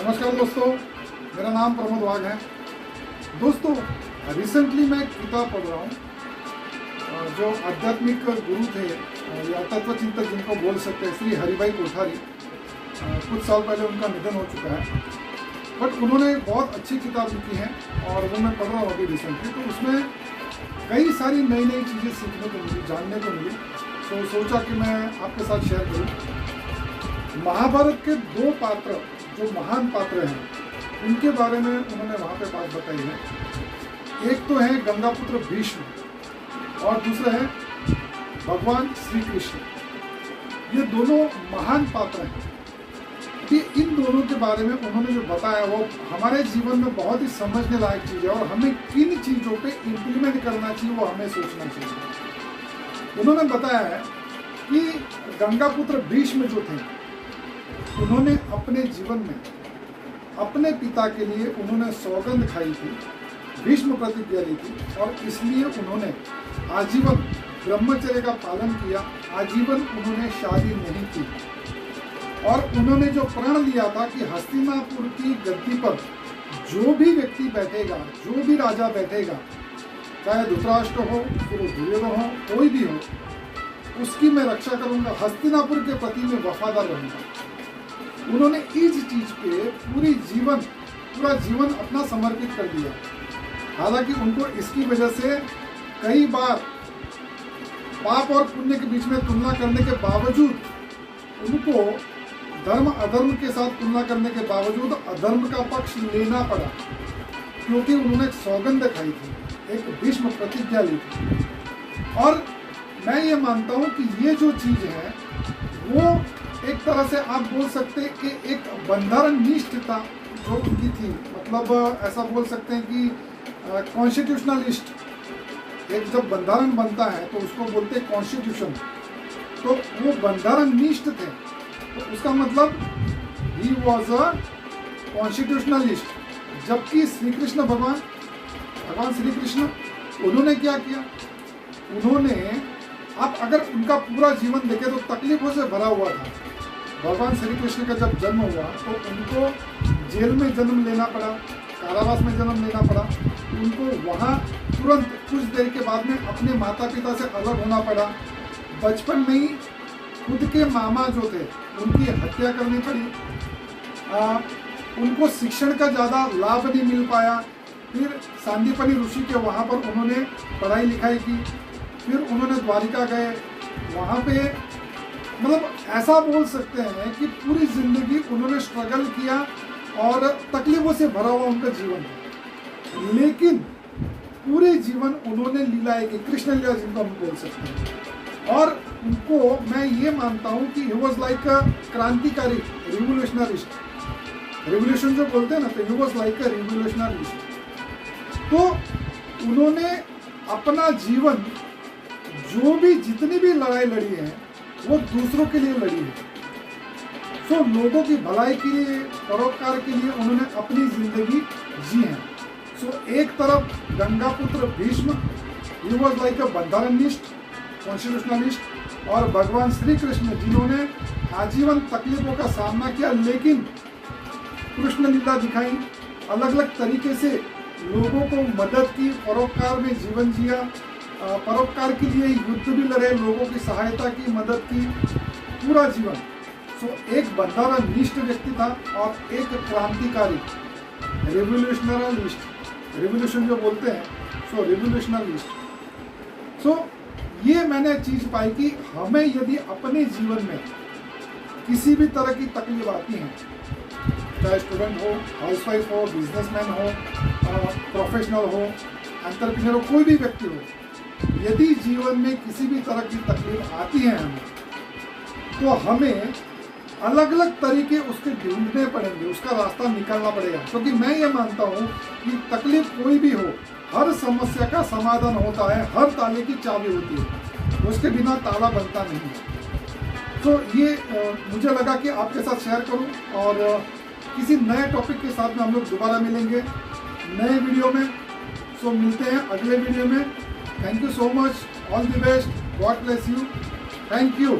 नमस्कार दोस्तों, मेरा नाम प्रमोद वाघ है। दोस्तों, रिसेंटली मैं एक किताब पढ़ रहा हूँ जो आध्यात्मिक गुरु थे या तत्वचिंतक जिनको बोल सकते हैं, श्री हरिभाई कोठारी। कुछ साल पहले उनका निधन हो चुका है, बट उन्होंने बहुत अच्छी किताब लिखी है और वो मैं पढ़ रहा हूँ अभी रिसेंटली। तो उसमें कई सारी नई नई चीज़ें सीखने को मिली, जानने को मिली। तो सोचा कि मैं आपके साथ शेयर करूँ। महाभारत के दो पात्र जो महान पात्र हैं उनके बारे में उन्होंने वहाँ पे बात बताई है। एक तो है गंगापुत्र भीष्म और दूसरा है भगवान श्री कृष्ण। ये दोनों महान पात्र हैं कि इन दोनों के बारे में उन्होंने जो बताया वो हमारे जीवन में बहुत ही समझने लायक चीज़ है और हमें किन चीज़ों पे इम्प्लीमेंट करना चाहिए वो हमें सोचना चाहिए। उन्होंने बताया है कि गंगापुत्र भीष्म जो थे उन्होंने अपने जीवन में अपने पिता के लिए उन्होंने सौगंध खाई थी, भीष्म प्रतिज्ञा ली थी और इसलिए उन्होंने आजीवन ब्रह्मचर्य का पालन किया, आजीवन उन्होंने शादी नहीं की और उन्होंने जो प्रण लिया था कि हस्तिनापुर की गद्दी पर जो भी व्यक्ति बैठेगा, जो भी राजा बैठेगा, चाहे धृतराष्ट्र हो, फिर दुर्योधन हो, कोई भी हो, उसकी मैं रक्षा करूंगा, हस्तिनापुर के प्रति मैं वफादार रहूंगा। उन्होंने इस चीज पे पूरा जीवन अपना समर्पित कर दिया। हालांकि उनको इसकी वजह से कई बार पाप और पुण्य के बीच में तुलना करने के बावजूद, उनको धर्म अधर्म के साथ तुलना करने के बावजूद अधर्म का पक्ष लेना पड़ा, क्योंकि उन्होंने एक सौगंध खाई थी, एक भीष्म प्रतिज्ञा ली थी। और मैं ये मानता हूँ कि ये जो चीज़ है वो एक तरह से आप बोल सकते हैं कि एक बंधारण निष्ठता जो उनकी थी, मतलब ऐसा बोल सकते हैं कि कॉन्स्टिट्यूशनलिस्ट। एक जब बंधारण बनता है तो उसको बोलते हैं कॉन्स्टिट्यूशन। तो वो बंधारण निष्ठ थे, तो उसका मतलब ही वॉज अ कॉन्स्टिट्यूशनलिस्ट। जबकि श्री कृष्ण भगवान श्री कृष्ण उन्होंने क्या किया, उन्होंने आप अगर उनका पूरा जीवन देखें तो तकलीफों से भरा हुआ था। भगवान श्री कृष्ण का जब जन्म हुआ तो उनको जेल में जन्म लेना पड़ा, कारावास में जन्म लेना पड़ा। उनको वहाँ तुरंत कुछ देर के बाद में अपने माता पिता से अलग होना पड़ा। बचपन में ही खुद के मामा जो थे उनकी हत्या करनी पड़ी। उनको शिक्षण का ज़्यादा लाभ नहीं मिल पाया। फिर सांदीपनी ऋषि के वहाँ पर उन्होंने पढ़ाई लिखाई की। फिर उन्होंने द्वारिका गए, वहाँ पे मतलब ऐसा बोल सकते हैं कि पूरी जिंदगी उन्होंने स्ट्रगल किया और तकलीफों से भरा हुआ उनका जीवन था। लेकिन पूरे जीवन उन्होंने लीलाएं की, कृष्ण लीला जिनको हम बोल सकते हैं। और उनको मैं ये मानता हूँ कि ही वॉज लाइक अ क्रांतिकारी, रिवोल्यूशनरिस्ट। रिवोल्यूशन जो बोलते हैं ना, तो ही वॉज लाइक अ रिवोल्यूशनरिस्ट। तो उन्होंने अपना जीवन जो भी जितनी भी लड़ाई लड़ी है वो दूसरों के लिए लड़ी है। सो लोगों की भलाई के लिए, परोपकार के लिए उन्होंने अपनी जिंदगी जी है। सो एक तरफ गंगापुत्र भीष्म, ही वॉज लाइक अ बंधारणनिस्ट, कॉन्स्टिट्यूशनलिस्ट, और भगवान श्री कृष्ण जिन्होंने आजीवन तकलीफों का सामना किया लेकिन कृष्ण लीला दिखाई, अलग अलग तरीके से लोगों को मदद की, परोपकार में जीवन जिया, परोपकार के लिए युद्ध भी लड़े, लोगों की सहायता की, मदद की, पूरा जीवन। सो एक बंधारण निष्ठ व्यक्ति था और एक क्रांतिकारी, रिवोल्यूशनरिस्ट, रिवोल्यूशन जो बोलते हैं, सो रिवोल्यूशनरिस्ट। सो ये मैंने चीज़ पाई कि हमें यदि अपने जीवन में किसी भी तरह की तकलीफ आती है, चाहे स्टूडेंट हो, हाउसवाइफ हो, बिजनेसमैन हो, प्रोफेशनल हो, एंटरप्रेन्योर हो, कोई भी व्यक्ति हो, यदि जीवन में किसी भी तरह की तकलीफ आती है हमें, तो हमें अलग अलग तरीके उसके ढूंढने पड़ेंगे, उसका रास्ता निकालना पड़ेगा। क्योंकि मैं ये मानता हूँ कि तकलीफ कोई भी हो, हर समस्या का समाधान होता है, हर ताले की चाबी होती है, उसके बिना ताला बनता नहीं है। तो ये मुझे लगा कि आपके साथ शेयर करूँ और किसी नए टॉपिक के साथ में हम लोग दोबारा मिलेंगे नए वीडियो में। सो मिलते हैं अगले वीडियो में। Thank you so much. All the best. God bless you. Thank you.